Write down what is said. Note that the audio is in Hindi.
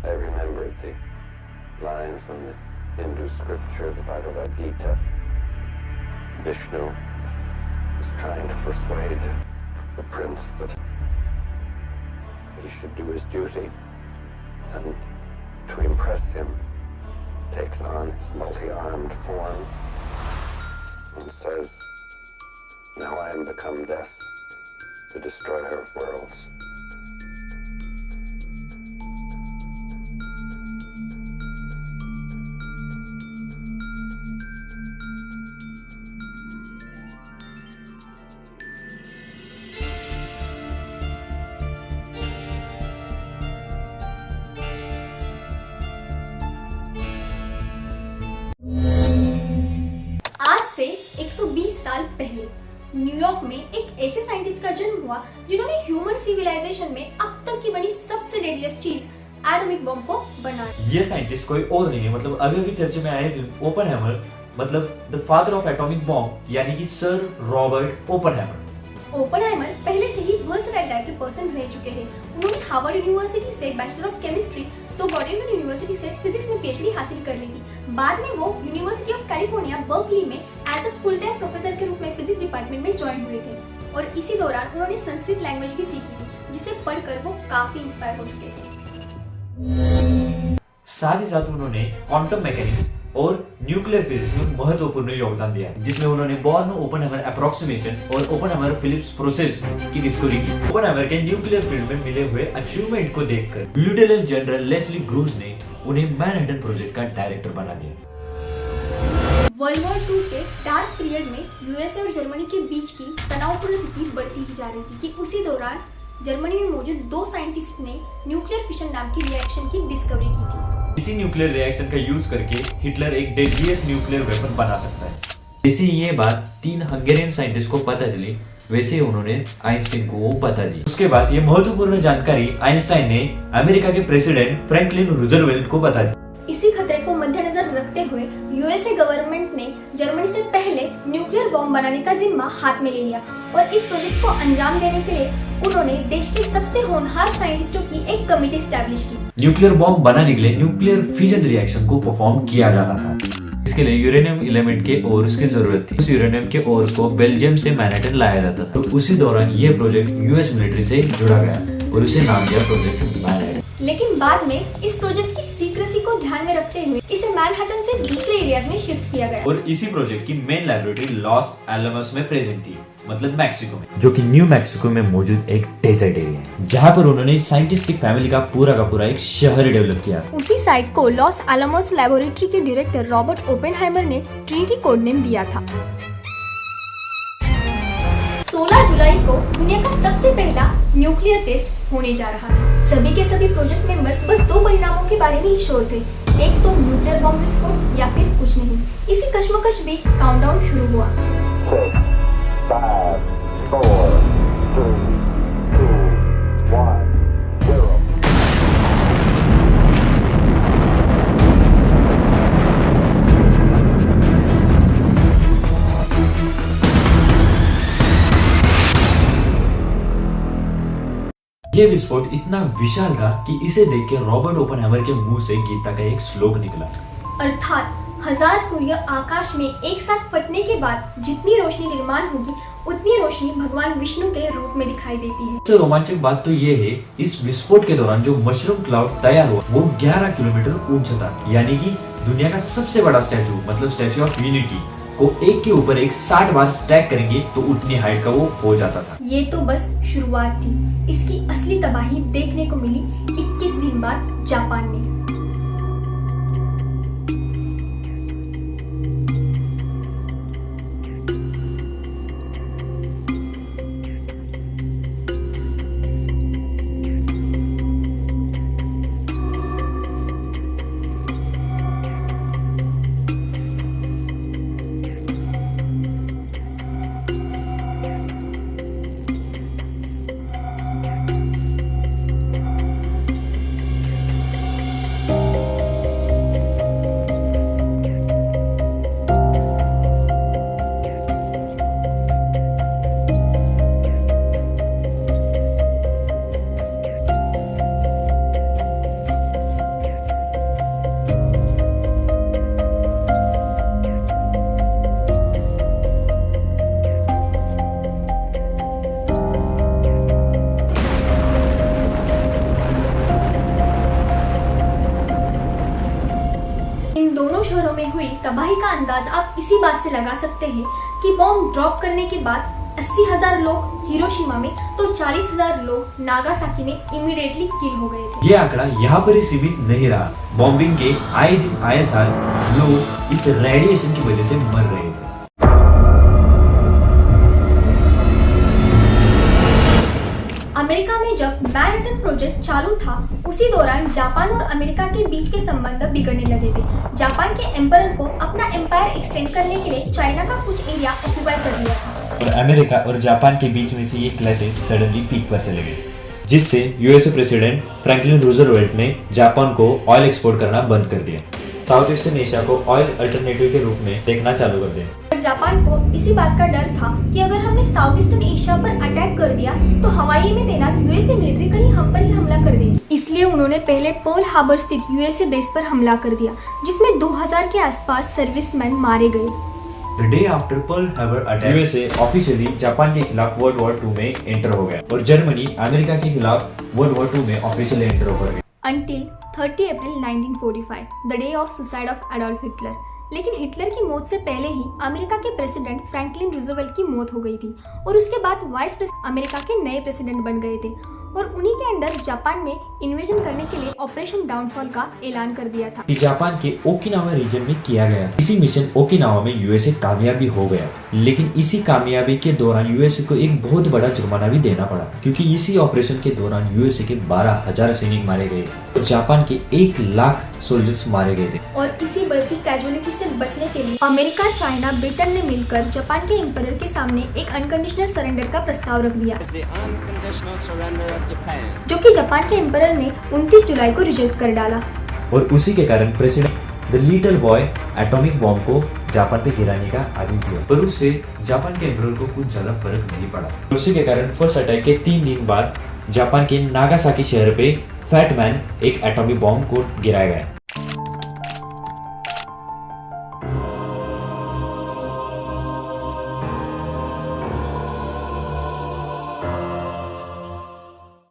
I remembered the line from the Hindu scripture, the Bhagavad Gita. Vishnu is trying to persuade the prince that he should do his duty, and to impress him, takes on his multi-armed form and says, "Now I am become death, the destroyer of worlds." आज से 120 साल पहले न्यूयॉर्क में एक ऐसे साइंटिस्ट का जन्म हुआ जिन्होंने ह्यूमन सिविलाइजेशन में अब तक की बनी सबसे डेडलिएस्ट चीज एटॉमिक बम को बनाया। ये साइंटिस्ट कोई और नहीं है, मतलब अभी चर्चा में आए फिल्म ओपनहाइमर, मतलब the father of atomic bomb, यानी कि सर रॉबर्ट ओपनहाइमर। ओपनहाइमर पहले से ही वर्सटाइल टाइप के पर्सन रह चुके हैं। उन्होंने हार्वर्ड यूनिवर्सिटी से बैचलर ऑफ केमिस्ट्री तो गॉर्डन यूनिवर्सिटी से फिजिक्स में पीएचडी हासिल कर ली थी। बाद में वो यूनिवर्सिटी ऑफ कैलिफोर्निया बर्कली में as a full time professor के रूप में फिजिक्स डिपार्टमेंट में ज्वाइन हुए थे और इसी दौरान उन्होंने संस्कृत लैंग्वेज भी सीखी थी, जिसे पढ़कर वो काफी इंस्पायर हो चुके थे। साथ ही साथ उन्होंने क्वांटम मैकेनिक्स और न्यूक्लियर फिजिक्स में महत्वपूर्ण योगदान दिया, जिसमें उन्होंने बॉर्न ओपनहाइमर अप्रोक्सीमेशन और ओपनहाइमर फिलिप्स प्रोसेस की डिस्कवरी की। ओपनहाइमर के न्यूक्लियर फील्ड में मिले हुए अचीवमेंट को देखकर लेफ्टिनेंट जनरल लेस्ली ग्रूज ने उन्हें मैनहट्टन प्रोजेक्ट का डायरेक्टर बना दिया। वर्ल्ड वॉर 2 के डार्क पीरियड में यूएसए और जर्मनी के बीच की तनावपूर्ण स्थिति बढ़ती ही जा रही थी कि उसी दौरान जर्मनी में मौजूद 2 साइंटिस्ट ने न्यूक्लियर फिशन नाम की रिएक्शन की डिस्कवरी की थी। इसी न्यूक्लियर रिएक्शन का यूज करके हिटलर एक डेडलीस्ट न्यूक्लियर वेपन बना सकता है। जैसे ये बात 3 हंगेरियन साइंटिस्ट को पता चली, वैसे उन्होंने आइंस्टाइन को बता दी। उसके बाद ये महत्वपूर्ण जानकारी आइंस्टाइन ने अमेरिका के प्रेसिडेंट फ्रैंकलिन रूजवेल्ट को बता दी। इसी खतरे को मद्देनजर रखते हुए यूएसए गवर्नमेंट ने जर्मनी से पहले न्यूक्लियर बॉम्ब बनाने का जिम्मा हाथ में ले लिया और इस प्रोजेक्ट को अंजाम देने के लिए उन्होंने देश के सबसे होनहार साइंटिस्टों की एक कमेटी स्टैब्लिश की। न्यूक्लियर बॉम्ब बनाने के लिए न्यूक्लियर फिजन रिएक्शन को परफॉर्म किया जाना था। इसके लिए यूरेनियम एलिमेंट के ओर्स की जरूरत थी। उस यूरेनियम के ओर्स को बेल्जियम से मैनहट्टन लाया जाता था। तो उसी दौरान ये प्रोजेक्ट यूएस मिलिट्री से जुड़ा गया और उसे नाम दिया प्रोजेक्ट मैनहट्टन। लेकिन बाद में इस प्रोजेक्ट की सीक्रेसी को ध्यान में रखते हुए इसे मैनहट्टन से दूसरे एरियाज में शिफ्ट किया गया और इसी प्रोजेक्ट की मेन लैबोरेटरी लॉस एलमोस में प्रेजेंट थी, मतलब मैक्सिको में, जो कि न्यू मैक्सिको में मौजूद एक डेजर्ट एरिया है, जहाँ पर उन्होंने साइंटिस्ट की फैमिली का पूरा एक शहर डेवलप किया। उसी साइट को लॉस एलमोस लैबोरेटरी के डायरेक्टर रॉबर्ट ओपेनहाइमर ने ट्रिनिटी कोड नेम दिया था। 16 जुलाई को दुनिया का सबसे पहला न्यूक्लियर टेस्ट होने जा रहा है। सभी के सभी प्रोजेक्ट मेंबर्स बस 2 परिणामों के बारे में ही श्योर थे, एक तो न्यूक्लियर बॉम्ब विस्फोट या फिर कुछ नहीं। इसी कश्मकश बीच काउंटडाउन शुरू हुआ। 6, 5, 4, 3, 2, 1, 0। ये विस्फोट इतना विशाल था कि इसे देख के रॉबर्ट ओपनहाइमर के मुंह से गीता का एक श्लोक निकला, अर्थात 1000 सूर्य आकाश में एक साथ फटने के बाद जितनी रोशनी निर्माण होगी उतनी रोशनी भगवान विष्णु के रूप में दिखाई देती है। सबसे रोमांचक बात तो ये है, इस विस्फोट के दौरान जो मशरूम क्लाउड तैयार हुआ वो 11 किलोमीटर ऊंचा था, यानी कि दुनिया का सबसे बड़ा स्टैचू, मतलब स्टैचू ऑफ यूनिटी को एक के ऊपर एक 60 बार स्टैक करेंगे तो उतनी हाइट का वो हो जाता था। ये तो बस शुरुआत थी, इसकी असली तबाही देखने को मिली 21 दिन बाद जापान में। तबाही का अंदाज आप इसी बात से लगा सकते हैं कि बॉम्ब ड्रॉप करने के बाद 80,000 लोग हिरोशिमा में तो 40,000 लोग नागासाकी में इमीडिएटली किल हो गए थे। ये आंकड़ा यहाँ पर ही सीमित नहीं रहा। बॉम्बिंग के आए दिन आए साल लोग इस रेडिएशन की वजह से मर रहे थे। अमेरिका में जब मैनहट्टन प्रोजेक्ट चालू था, उसी दौरान जापान और अमेरिका के बीच के संबंध बिगड़ने लगे थे। जापान के एम्परर को अपना एम्पायर एक्सटेंड करने के लिए चाइना का कुछ एरिया ऑक्यूपाई कर लिया था और अमेरिका और जापान के बीच में से ये क्लैशेस सडनली पीक पर चले गए, जिससे यूएसए प्रेसिडेंट फ्रैंकलिन रूजवेल्ट ने जापान को ऑयल एक्सपोर्ट करना बंद कर दिया। साउथ ईस्टर्न एशिया को ऑयल अल्टरनेटिव के रूप में देखना चालू कर दिया। जापान को इसी बात का डर था कि अगर हमने साउथ ईस्टर्न एशिया पर अटैक कर दिया तो हवाई में तैनात यूएसए मिलिट्री कहीं हम पर ही हमला कर देगी। इसलिए उन्होंने पहले पर्ल हार्बर स्थित यूएसए बेस पर हमला कर दिया, जिसमें 2000 के आसपास सर्विसमैन मारे गए। The day after Pearl Harbor attack, USA officially Japan के खिलाफ वर्ल्ड वॉर 2 में एंटर हो गया और जर्मनी अमेरिका के खिलाफ वर्ल्ड वॉर 2 में ऑफिशियली एंटर हो गया। Until 30 April 1945, the day of suicide of Adolf Hitler। लेकिन हिटलर की मौत से पहले ही अमेरिका के प्रेसिडेंट फ्रैंकलिन रूजवेल्ट की मौत हो गई थी और उसके बाद वाइस प्रेसिडेंट अमेरिका के नए प्रेसिडेंट बन गए थे और उन्हीं के अंडर जापान में इन्वेजन करने के लिए ऑपरेशन डाउनफॉल का ऐलान कर दिया था, कि जापान के ओकिनावा रीजन में किया गया। इसी मिशन ओकिनावा में यूएसए कामयाबी हो गया, लेकिन इसी कामयाबी के दौरान यूएसए को एक बहुत बड़ा जुर्माना भी देना पड़ा, क्योंकि इसी ऑपरेशन के दौरान यूएसए के 12,000 सैनिक मारे गए और जापान के 1 लाख सोल्जर्स मारे गए थे। और इसी बढ़ती कैजुअलिटी से बचने के लिए अमेरिका, चाइना, ब्रिटेन ने मिलकर जापान के एम्परर के सामने एक अनकंडीशनल सरेंडर का प्रस्ताव रख दिया, जो कि जापान के एम्परर ने 29 जुलाई को रिजेक्ट कर डाला। और उसी के कारण president the little boy atomic bomb को जापान पे गिराने का आदेश दिया, पर उससे जापान के एम्परर को कुछ ज्यादा फर्क नहीं पड़ा। उसी के कारण फर्स्ट अटैक के 3 दिन बाद जापान के नागासाकी शहर पे फैट मैन एक एटॉमिक बॉम्ब को गिराया गया।